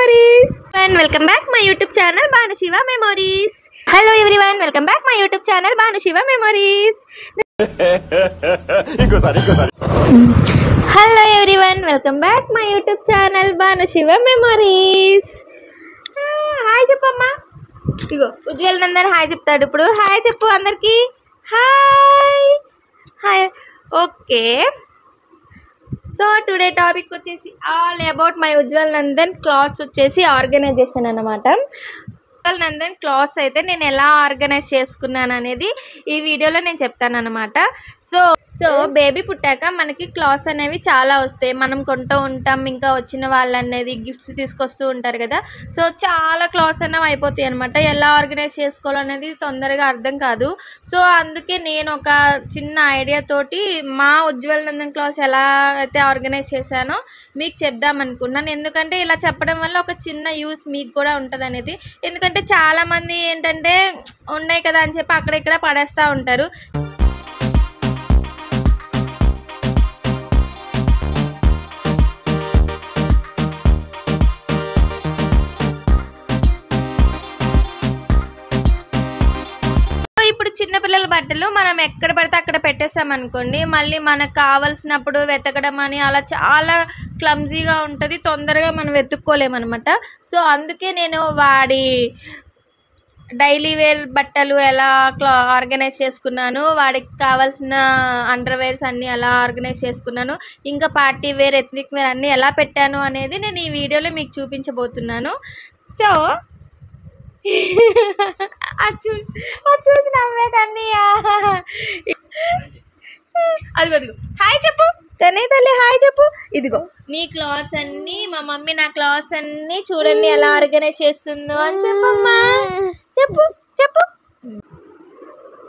Memories and welcome back my YouTube channel Banu Shiva Memories. Hello everyone, welcome back my YouTube channel Banu Shiva Memories. Hello everyone, welcome back my YouTube channel Banu Shiva Memories. Hi చెప్పమ్మా. ఇగో Ujjwal Nandan hi చెప్తాడు ఇప్పుడు. Hi చెప్పు అందరికి. Hi hi. Okay, so today topic వచ్చేసి all about my Ujwal Nandan clothes వచ్చేసి organization అన్నమాట. Ujwal Nandan clothes అయితే నేను ఎలా ఆర్గనైజ్ చేసుకున్నాను అనేది ఈ వీడియోలో నేను చెప్తాను అనమాట. సో బేబీ పుట్టాక మనకి క్లాత్స్ అనేవి చాలా వస్తాయి, మనం కొంటూ ఉంటాం, ఇంకా వచ్చిన వాళ్ళు అనేది గిఫ్ట్స్ తీసుకొస్తూ ఉంటారు కదా. సో చాలా క్లాత్స్ అనేవి అయిపోతాయి అనమాట. ఎలా ఆర్గనైజ్ చేసుకోవాలనేది తొందరగా అర్థం కాదు. సో అందుకే నేను ఒక చిన్న ఐడియా తోటి మా ఉజ్వల్ నందన్ క్లాత్స్ ఎలా అయితే ఆర్గనైజ్ చేశానో మీకు చెప్దాం అనుకున్నాను. ఎందుకంటే ఇలా చెప్పడం వల్ల ఒక చిన్న యూస్ మీకు కూడా ఉంటుంది అనేది. ఎందుకంటే చాలామంది ఏంటంటే ఉన్నాయి కదా అని చెప్పి అక్కడిక్కడ పడేస్తూ ఉంటారు. ఇప్పుడు చిన్నపిల్లల బట్టలు మనం ఎక్కడ పడితే అక్కడ పెట్టేసామనుకోండి, మళ్ళీ మనకు కావాల్సినప్పుడు వెతకడం అని అలా చాలా క్లమ్జీగా ఉంటుంది, తొందరగా మనం వెతుక్కోలేమన్నమాట. సో అందుకే నేను వాడి డైలీ వేర్ బట్టలు ఎలా ఆర్గనైజ్ చేసుకున్నాను, వాడికి కావాల్సిన అండర్వేర్స్ అన్నీ ఎలా ఆర్గనైజ్ చేసుకున్నాను, ఇంకా పార్టీ వేర్ ఎథ్నిక్ వేర్ అన్నీ ఎలా పెట్టాను అనేది నేను ఈ వీడియోలో మీకు చూపించబోతున్నాను. సో అది చూసి నవ్వే కానీ అదిగో హాయ్ చెప్పు చెన్నై తల్లి, హాయ్ చెప్పు. ఇదిగో నీ క్లాత్స్ అన్నీ, మా మమ్మీ నా క్లాత్స్ అన్నీ చూడండి ఎలా ఆర్గనైజ్ చేస్తుందో అని చెప్పమ్మా. చెప్పు చెప్పు.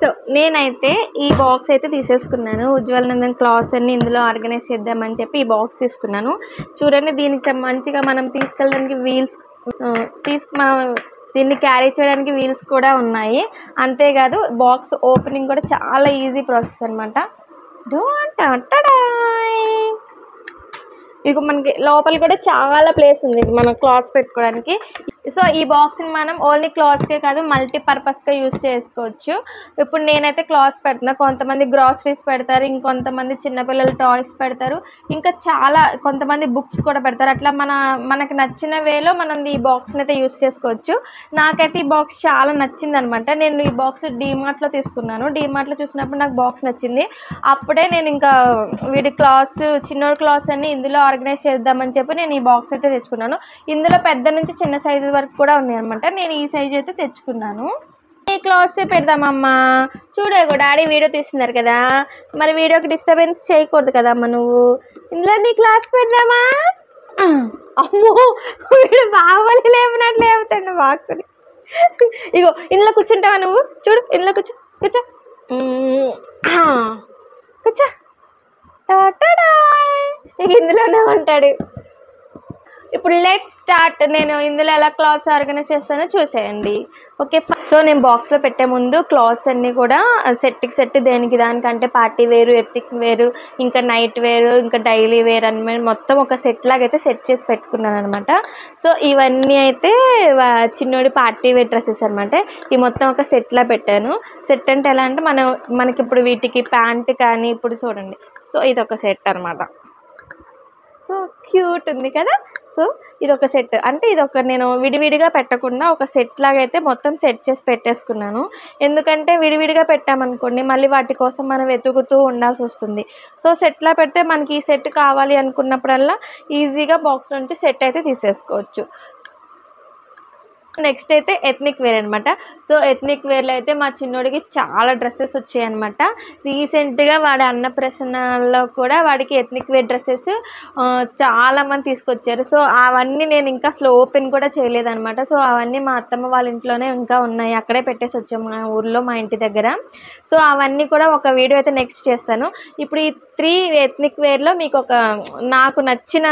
సో నేనైతే ఈ బాక్స్ అయితే తీసేసుకున్నాను. ఉజ్వల్ నందన్ క్లాత్స్ అన్ని ఇందులో ఆర్గనైజ్ చేద్దామని చెప్పి ఈ బాక్స్ తీసుకున్నాను. చూడండి, దీనికి మంచిగా మనం తీసుకెళ్ళడానికి వీల్స్ దీన్ని క్యారీ చేయడానికి వీల్స్ కూడా ఉన్నాయి. అంతేకాదు బాక్స్ ఓపెనింగ్ కూడా చాలా ఈజీ ప్రాసెస్ అనమాట. ఇక మనకి లోపల కూడా చాలా ప్లేస్ ఉంది మనం క్లాత్స్ పెట్టుకోవడానికి. సో ఈ బాక్స్ని మనం ఓన్లీ క్లాత్స్కే కాదు మల్టీపర్పస్గా యూజ్ చేసుకోవచ్చు. ఇప్పుడు నేనైతే క్లాత్స్ పెడుతున్నా, కొంతమంది గ్రాసరీస్ పెడతారు, ఇంకొంతమంది చిన్నపిల్లలు టాయ్స్ పెడతారు, ఇంకా చాలా కొంతమంది బుక్స్ కూడా పెడతారు. అట్లా మనకి నచ్చిన వేలో మనం ఈ బాక్స్ని అయితే యూజ్ చేసుకోవచ్చు. నాకైతే ఈ బాక్స్ చాలా నచ్చింది అనమాట. నేను ఈ బాక్స్ డీమార్ట్లో తీసుకున్నాను. డీమార్ట్లో చూసినప్పుడు నాకు బాక్స్ నచ్చింది. అప్పుడే నేను ఇంకా వీడి క్లాత్స్, చిన్నోడి క్లాత్స్ అన్ని ఇందులో ఆర్గనైజ్ చేద్దామని చెప్పి నేను ఈ బాక్స్ అయితే తెచ్చుకున్నాను. ఇందులో పెద్ద నుంచి చిన్న సైజు వరకు కూడా ఉన్నాయి అనమాట. నేను ఈ సైజు అయితే తెచ్చుకున్నాను. ఈ క్లాత్సే పెడదామమ్మా. చూడగో డాడీ వీడియో తీస్తున్నారు కదా, మరి వీడియోకి డిస్టర్బెన్స్ చేయకూడదు కదమ్మా నువ్వు. ఇందులో నీ క్లాత్స్ పెడదామా? అమ్మో వీడు బాగోలు లేపునట్లు లేపుతాడు బాక్స్ని. ఇగో ఇందులో కూర్చుంటావా నువ్వు? చూడు ఇందులో కూర్చో కూర్చో కూర్చో. ఇక ఇందులోనే ఉంటాడు. ఇప్పుడు లెట్స్ స్టార్ట్. నేను ఇందులో ఎలా క్లాత్స్ ఆర్గనైజ్ చేస్తానో చూసేయండి. ఓకే, సో నేను బాక్స్లో పెట్టే ముందు క్లాత్స్ అన్నీ కూడా సెట్కి సెట్ దేనికి దానికంటే పార్టీ వేరు, ఎథ్నిక్ వేరు, ఇంకా నైట్ వేరు, ఇంకా డైలీ వేర్ అని మొత్తం ఒక సెట్ లాగా అయితే సెట్ చేసి పెట్టుకున్నాను అనమాట. సో ఇవన్నీ అయితే చిన్నోడి పార్టీ వేర్ డ్రెస్సెస్ అనమాట. ఈ మొత్తం ఒక సెట్లా పెట్టాను. సెట్ అంటే ఎలా అంటే మనకి ఇప్పుడు వీటికి ప్యాంట్ కానీ, ఇప్పుడు చూడండి, సో ఇది ఒక సెట్ అనమాట. సో క్యూట్ ఉంది కదా. సో ఇది ఒక సెట్ అంటే నేను విడివిడిగా పెట్టకుండా ఒక సెట్ లాగా అయితే మొత్తం సెట్ చేసి పెట్టేసుకున్నాను. ఎందుకంటే విడివిడిగా పెట్టామనుకోండి మళ్ళీ వాటి కోసం మనం వెతుకుతూ ఉండాల్సి వస్తుంది. సో సెట్లా పెడితే మనకి ఈ సెట్ కావాలి అనుకున్నప్పుడల్లా ఈజీగా బాక్స్ నుంచి సెట్ అయితే తీసేసుకోవచ్చు. నెక్స్ట్ అయితే ఎథ్నిక్ వేర్ అనమాట. సో ఎథ్నిక్ వేర్లో అయితే మా చిన్నోడికి చాలా డ్రెస్సెస్ వచ్చాయి అనమాట. రీసెంట్గా వాడి అన్నప్రసన్నలో కూడా వాడికి ఎథ్నిక్ వేర్ డ్రెస్సెస్ చాలామంది తీసుకొచ్చారు. సో అవన్నీ నేను ఇంకా అసలు ఓపెన్ కూడా చేయలేదన్నమాట. సో అవన్నీ మా అత్తమ్మ వాళ్ళ ఇంట్లోనే ఇంకా ఉన్నాయి, అక్కడే పెట్టేసి వచ్చాము మా ఊర్లో, మా ఇంటి దగ్గర. సో అవన్నీ కూడా ఒక వీడియో అయితే నెక్స్ట్ చేస్తాను. ఇప్పుడు ఈ 3 ఎథ్నిక్ వేర్లో మీకు నాకు నచ్చిన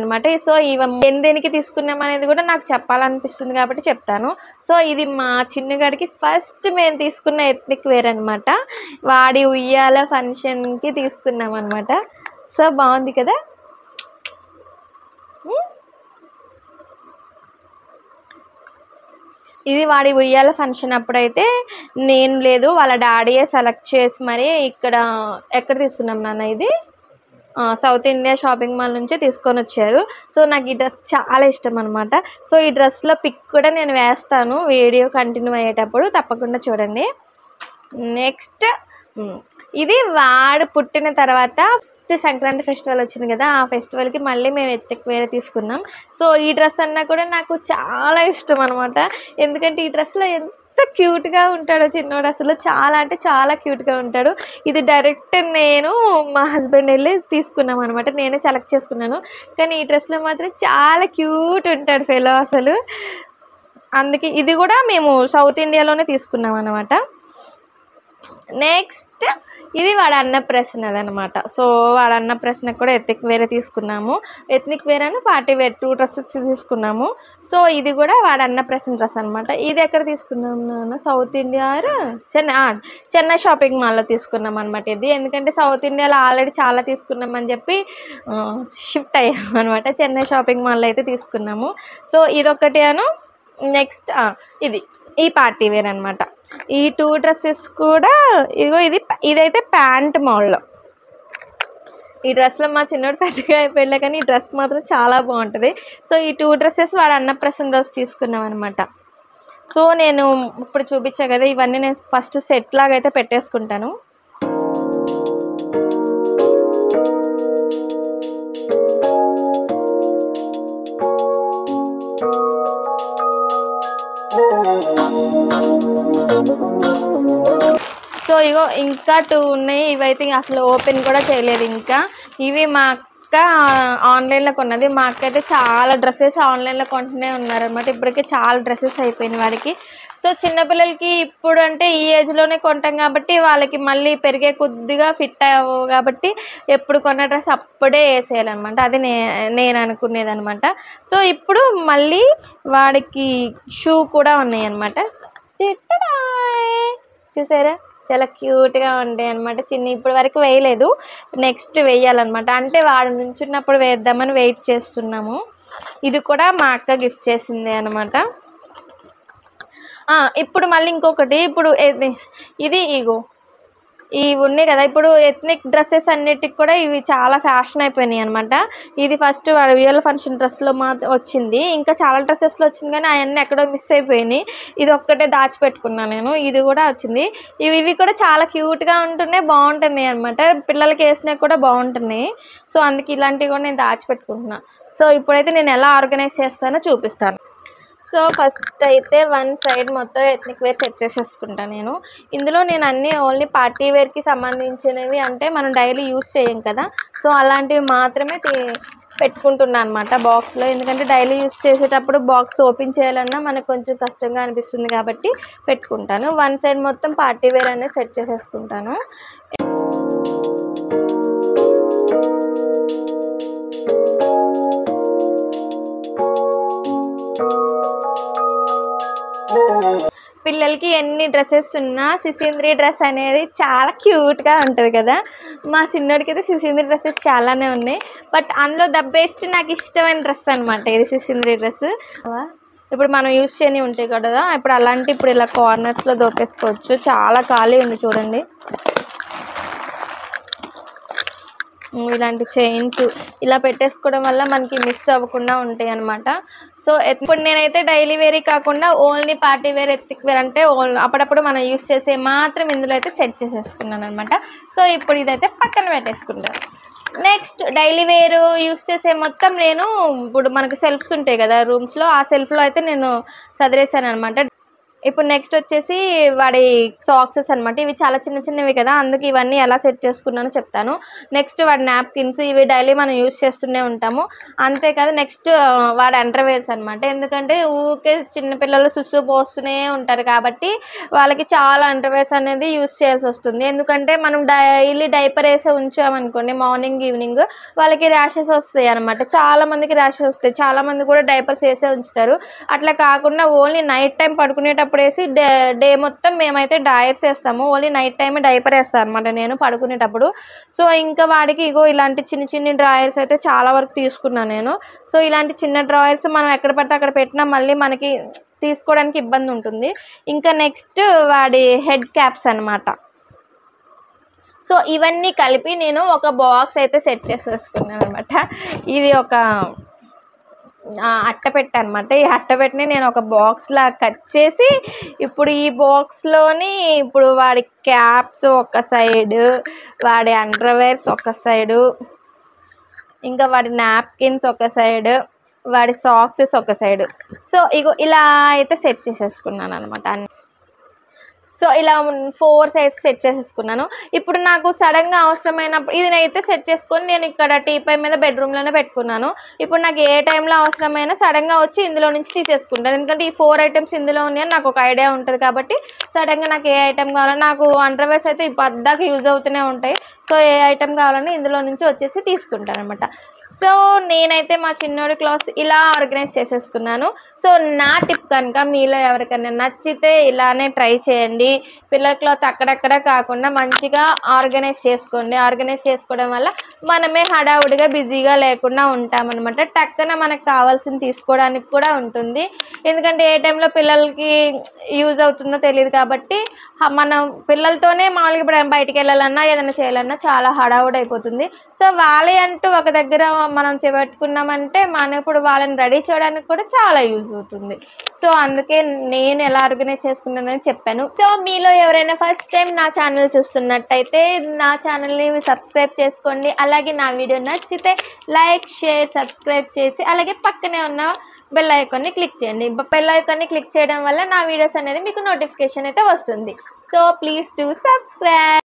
అనమాట. సో ఇవి దేనికి తీసుకున్నాం అనేది కూడా నాకు చెప్పాలనిపిస్తుంది కాబట్టి చెప్తాను. సో ఇది మా చిన్నగాడికి ఫస్ట్ మేము తీసుకున్న ఎథ్నిక్ వేర్ అనమాట. వాడి ఉయ్యాల ఫంక్షన్కి తీసుకున్నాం అనమాట. సో బాగుంది కదా. ఇది వాడి ఉయ్యాల ఫంక్షన్ అప్పుడైతే నేను లేదు, వాళ్ళ డాడీయే సెలెక్ట్ చేసి మరి ఇక్కడ ఎక్కడ తీసుకున్నాం నాన్న, ఇది సౌత్ ఇండియా షాపింగ్ మాల్ నుంచి తీసుకొని వచ్చారు. సో నాకు ఈ డ్రెస్ చాలా ఇష్టం అనమాట. సో ఈ డ్రెస్లో పిక్ కూడా నేను వేస్తాను వీడియో కంటిన్యూ అయ్యేటప్పుడు, తప్పకుండా చూడండి. నెక్స్ట్ ఇది వాడు పుట్టిన తర్వాత ఫస్ట్ సంక్రాంతి ఫెస్టివల్ వచ్చింది కదా, ఆ ఫెస్టివల్కి మళ్ళీ మేము ఎత్తికి వేరే తీసుకున్నాం. సో ఈ డ్రెస్ అన్నా కూడా నాకు చాలా ఇష్టం అనమాట. ఎందుకంటే ఈ డ్రెస్లో ఎంత క్యూట్గా ఉంటాడో చిన్నోడు, అసలు చాలా అంటే చాలా క్యూట్గా ఉంటాడు. ఇది డైరెక్ట్ నేను మా హస్బెండ్ వెళ్ళి తీసుకున్నాం అనమాట, నేనే సెలెక్ట్ చేసుకున్నాను. కానీ ఈ డ్రెస్లో మాత్రం చాలా క్యూట్ ఉంటాడు ఫెలో అసలు. అందుకే ఇది కూడా మేము సౌత్ ఇండియాలోనే తీసుకున్నాం అనమాట. నెక్స్ట్ ఇది వాడు అన్నప్రాసన అదనమాట. సో వాడు అన్నప్రాసనకు కూడా ఎత్నిక్ వేరే తీసుకున్నాము. ఎత్నిక్ వేరే అని పార్టీ వేర్ 2 డ్రెస్సెస్ తీసుకున్నాము. సో ఇది కూడా వాడు అన్నప్రాసన డ్రెస్ అనమాట. ఇది ఎక్కడ తీసుకున్నాము నాన్న, సౌత్ ఇండియా చెన్నై షాపింగ్ మాల్లో తీసుకున్నాం అనమాట ఇది. ఎందుకంటే సౌత్ ఇండియాలో ఆల్రెడీ చాలా తీసుకున్నామని చెప్పి షిఫ్ట్ అయ్యాము అనమాట, చెన్నై షాపింగ్ మాల్లో అయితే తీసుకున్నాము. సో ఇదొకటి అను. నెక్స్ట్ ఇది ఈ పార్టీ వేర్ అనమాట. ఈ 2 డ్రెస్సెస్ కూడా ఇదిగో ఇదైతే ప్యాంట్ మోడల్. ఈ డ్రెస్లో మా చిన్నోడు పెద్దగా అయిపోయలే కానీ ఈ డ్రెస్ మాత్రం చాలా బాగుంటుంది. సో ఈ 2 డ్రెస్సెస్ వాడు అన్నప్రాసన రోజు తీసుకున్నాం అనమాట. సో నేను ఇప్పుడు చూపించా కదా, ఇవన్నీ నేను ఫస్ట్ సెట్ లాగా అయితే పెట్టేసుకుంటాను. సో ఇగో ఇంకా 2 ఉన్నాయి, ఇవైతే అసలు ఓపెన్ కూడా చేయలేదు ఇంకా. ఇవి మా అక్క ఆన్లైన్లో కొన్నది. మా అక్క అయితే చాలా డ్రెస్సెస్ ఆన్లైన్లో కొంటూనే ఉన్నారనమాట. ఇప్పటికే చాలా డ్రెస్సెస్ అయిపోయినాయి వాడికి. సో చిన్నపిల్లలకి ఇప్పుడు అంటే ఈ ఏజ్లోనే కొంటాం కాబట్టి వాళ్ళకి మళ్ళీ పెరిగే కొద్దిగా ఫిట్ అవ్వవు కాబట్టి ఎప్పుడు కొన్న డ్రెస్ అప్పుడే వేసేయాలన్నమాట. అది నేను అనుకునేది అనమాట. సో ఇప్పుడు మళ్ళీ వాడికి షూ కూడా ఉన్నాయి అనమాట. చూసారా చాలా క్యూట్గా ఉంటాయి అనమాట. ఇప్పటి వరకు వేయలేదు, నెక్స్ట్ వేయాలన్నమాట. అంటే వాడు నుంచున్నప్పుడు వేద్దామని వెయిట్ చేస్తున్నాము. ఇది కూడా మా అక్క గిఫ్ట్ చేసింది అనమాట. ఇప్పుడు మళ్ళీ ఇంకొకటి, ఇప్పుడు ఇది ఇగో ఇవి ఉన్నాయి కదా, ఇప్పుడు ఎథ్నిక్ డ్రెస్సెస్ అన్నిటికి కూడా ఇవి చాలా ఫ్యాషన్ అయిపోయినాయి అనమాట. ఇది ఫస్ట్ వాడు రియల్ ఫంక్షన్ డ్రెస్లో మాత్రం వచ్చింది, ఇంకా చాలా డ్రెస్సెస్లో వచ్చింది కానీ అవన్నీ ఎక్కడో మిస్ అయిపోయినాయి. ఇది ఒక్కటే దాచిపెట్టుకున్నాను నేను. ఇది కూడా వచ్చింది. ఇవి కూడా చాలా క్యూట్గా ఉంటున్నాయి, బాగుంటున్నాయి అనమాట. పిల్లలకి వేసినా కూడా బాగుంటున్నాయి. సో అందుకే ఇలాంటివి కూడా నేను దాచిపెట్టుకుంటున్నాను. సో ఇప్పుడైతే నేను ఎలా ఆర్గనైజ్ చేస్తానో చూపిస్తాను. సో ఫస్ట్ అయితే 1 సైడ్ మొత్తం ఎథ్నిక్ వేర్ సెట్ చేసేసుకుంటాను నేను. ఇందులో నేను అన్నీ ఓన్లీ పార్టీ వేర్కి సంబంధించినవి, అంటే మనం డైలీ యూస్ చేయం కదా, సో అలాంటివి మాత్రమే పెట్టుకుంటున్నాను అనమాట బాక్స్లో. ఎందుకంటే డైలీ యూస్ చేసేటప్పుడు బాక్స్ ఓపెన్ చేయాలన్నా మనకు కొంచెం కష్టంగా అనిపిస్తుంది కాబట్టి పెట్టుకుంటాను. 1 సైడ్ మొత్తం పార్టీ వేర్ అనేది సెట్ చేసేసుకుంటాను. పిల్లలకి ఎన్ని డ్రెస్సెస్ ఉన్నా సిసింద్రి డ్రెస్ అనేది చాలా క్యూట్గా ఉంటుంది కదా. మా చిన్నోడికి అయితే సిసింద్రి డ్రెస్సెస్ చాలానే ఉన్నాయి, బట్ అందులో ద బెస్ట్ నాకు ఇష్టమైన డ్రెస్ అనమాట ఇది సిసింద్రి డ్రెస్. ఇప్పుడు మనం యూజ్ చేయని ఉంటాయి కదా, ఇప్పుడు అలాంటి ఇప్పుడు ఇలా కార్నర్స్లో దోపేసుకోవచ్చు. చాలా ఖాళీ ఉంది చూడండి. ఇలాంటి చైన్స్ ఇలా పెట్టేసుకోవడం వల్ల మనకి మిస్ అవ్వకుండా ఉంటాయి అనమాట. సో ఇప్పుడు నేనైతే డైలీ వేరీ కాకుండా only party wear ethnic wear అంటే అప్పుడప్పుడు మనం యూస్ చేసే మాత్రం ఇందులో అయితే సెట్ చేసేసుకున్నాను అనమాట. సో ఇప్పుడు ఇదైతే పక్కన పెట్టేసుకుంటాను. నెక్స్ట్ డైలీ వేరు యూస్ చేసే మొత్తం నేను ఇప్పుడు మనకు సెల్ఫ్స్ ఉంటాయి కదా రూమ్స్లో, ఆ సెల్ఫ్లో అయితే నేను సదిరేసాను అనమాట. ఇప్పుడు నెక్స్ట్ వచ్చేసి వాడి సాక్సెస్ అనమాట. ఇవి చాలా చిన్న చిన్నవి కదా, అందుకే ఇవన్నీ ఎలా సెట్ చేసుకున్నానో చెప్తాను. నెక్స్ట్ వాడి నాప్కిన్స్, ఇవి డైలీ మనం యూజ్ చేస్తూనే ఉంటాము. అంతేకాదు నెక్స్ట్ వాడి అండర్వేర్స్ అనమాట. ఎందుకంటే ఊరికే చిన్నపిల్లలు సుస్సు పోస్తూనే ఉంటారు కాబట్టి వాళ్ళకి చాలా అండర్వేర్స్ అనేది యూజ్ చేయాల్సి వస్తుంది. ఎందుకంటే మనం డైలీ డైపర్ వేసే ఉంచామనుకోండి మార్నింగ్ ఈవినింగ్ వాళ్ళకి ర్యాషెస్ వస్తాయి అనమాట. చాలా మందికి ర్యాషెస్ వస్తాయి, చాలా మంది కూడా డైపర్స్ వేసే ఉంచుతారు. అట్లా కాకుండా ఓన్లీ నైట్ టైం పడుకునేటప్పుడు వేసి డే మొత్తం మేమైతే డైపర్స్ వేస్తాము. ఓన్లీ నైట్ టైమే డైపర్ వేస్తాను అనమాట నేను పడుకునేటప్పుడు. సో ఇంకా వాడికి ఇగో ఇలాంటి చిన్న చిన్న డ్రాయర్స్ అయితే చాలా వరకు తీసుకున్నాను నేను. సో ఇలాంటి చిన్న డ్రాయర్స్ మనం ఎక్కడ పడితే అక్కడ పెట్టినా మళ్ళీ మనకి తీసుకోవడానికి ఇబ్బంది ఉంటుంది. ఇంకా నెక్స్ట్ వాడి హెడ్ క్యాప్స్ అనమాట. సో ఇవన్నీ కలిపి నేను ఒక బాక్స్ అయితే సెట్ చేసేసుకున్నాను అనమాట. ఇది ఒక అట్టపెట్టె అనమాట. ఈ అట్టపెట్టెని నేను ఒక బాక్స్లా కట్ చేసి ఇప్పుడు ఈ బాక్స్లోని ఇప్పుడు వాడి క్యాప్స్ ఒక సైడు, వాడి అండర్వేర్స్ ఒక సైడు, ఇంకా వాడి నాప్కిన్స్ ఒక సైడు, వాడి సాక్సెస్ ఒక సైడు. సో ఇగో ఇలా అయితే సెట్ చేసేసుకున్నాను అనమాట. సో ఇలా 4 సైడ్స్ సెట్ చేసేసుకున్నాను. ఇప్పుడు నాకు సడన్గా అవసరమైనప్పుడు ఇది అయితే సెట్ చేసుకొని నేను ఇక్కడ టీపై మీద బెడ్రూమ్లోనే పెట్టుకున్నాను. ఇప్పుడు నాకు ఏ టైంలో అవసరమైనా సడన్గా వచ్చి ఇందులో నుంచి తీసేసుకుంటాను. ఎందుకంటే ఈ 4 ఐటమ్స్ ఇందులో ఉన్నాయని నాకు ఒక ఐడియా ఉంటుంది కాబట్టి సడన్గా నాకు ఏ ఐటమ్ కావాలో, నాకు అండర్వేర్స్ అయితే పద్దాకి యూజ్ అవుతూనే ఉంటాయి. సో ఏ ఐటమ్ కావాలని ఇందులో నుంచి వచ్చేసి తీసుకుంటాను అనమాట. సో నేనైతే మా చిన్నోడి క్లాత్స్ ఇలా ఆర్గనైజ్ చేసేసుకున్నాను. సో నా టిప్ కనుక మీలో ఎవరికైనా నచ్చితే ఇలానే ట్రై చేయండి. పిల్లల క్లాత్ అక్కడక్కడ కాకుండా మంచిగా ఆర్గనైజ్ చేసుకోండి. ఆర్గనైజ్ చేసుకోవడం వల్ల మనమే హడావుడిగా బిజీగా లేకుండా ఉంటామన్నమాట. టక్కన మనకు కావాల్సింది తీసుకోవడానికి కూడా ఉంటుంది. ఎందుకంటే ఏ టైంలో పిల్లలకి యూజ్ అవుతుందో తెలియదు కాబట్టి మనం పిల్లలతోనే మామూలుగా ఇప్పుడు బయటికి వెళ్ళాలన్నా ఏదైనా చేయాలన్నా చాలా హడావుడి అయిపోతుంది. సో వాళ్ళే అంటూ ఒక దగ్గర మనం చేపట్టుకున్నామంటే మనం ఇప్పుడు వాళ్ళని రెడీ చేయడానికి కూడా చాలా యూజ్ అవుతుంది. సో అందుకే నేను ఎలా ఆర్గనైజ్ చేసుకున్నానని చెప్పాను. సో మీలో ఎవరైనా ఫస్ట్ టైం నా ఛానల్ చూస్తున్నట్టయితే నా ఛానల్ని సబ్స్క్రైబ్ చేసుకోండి. అలాగే నా వీడియో నచ్చితే లైక్, షేర్, సబ్స్క్రైబ్ చేసి అలాగే పక్కనే ఉన్న బెల్ ఐకాన్ని క్లిక్ చేయండి. బెల్ ఐకాన్ని క్లిక్ చేయడం వల్ల నా వీడియోస్ అనేది మీకు నోటిఫికేషన్ అయితే వస్తుంది. So please do subscribe.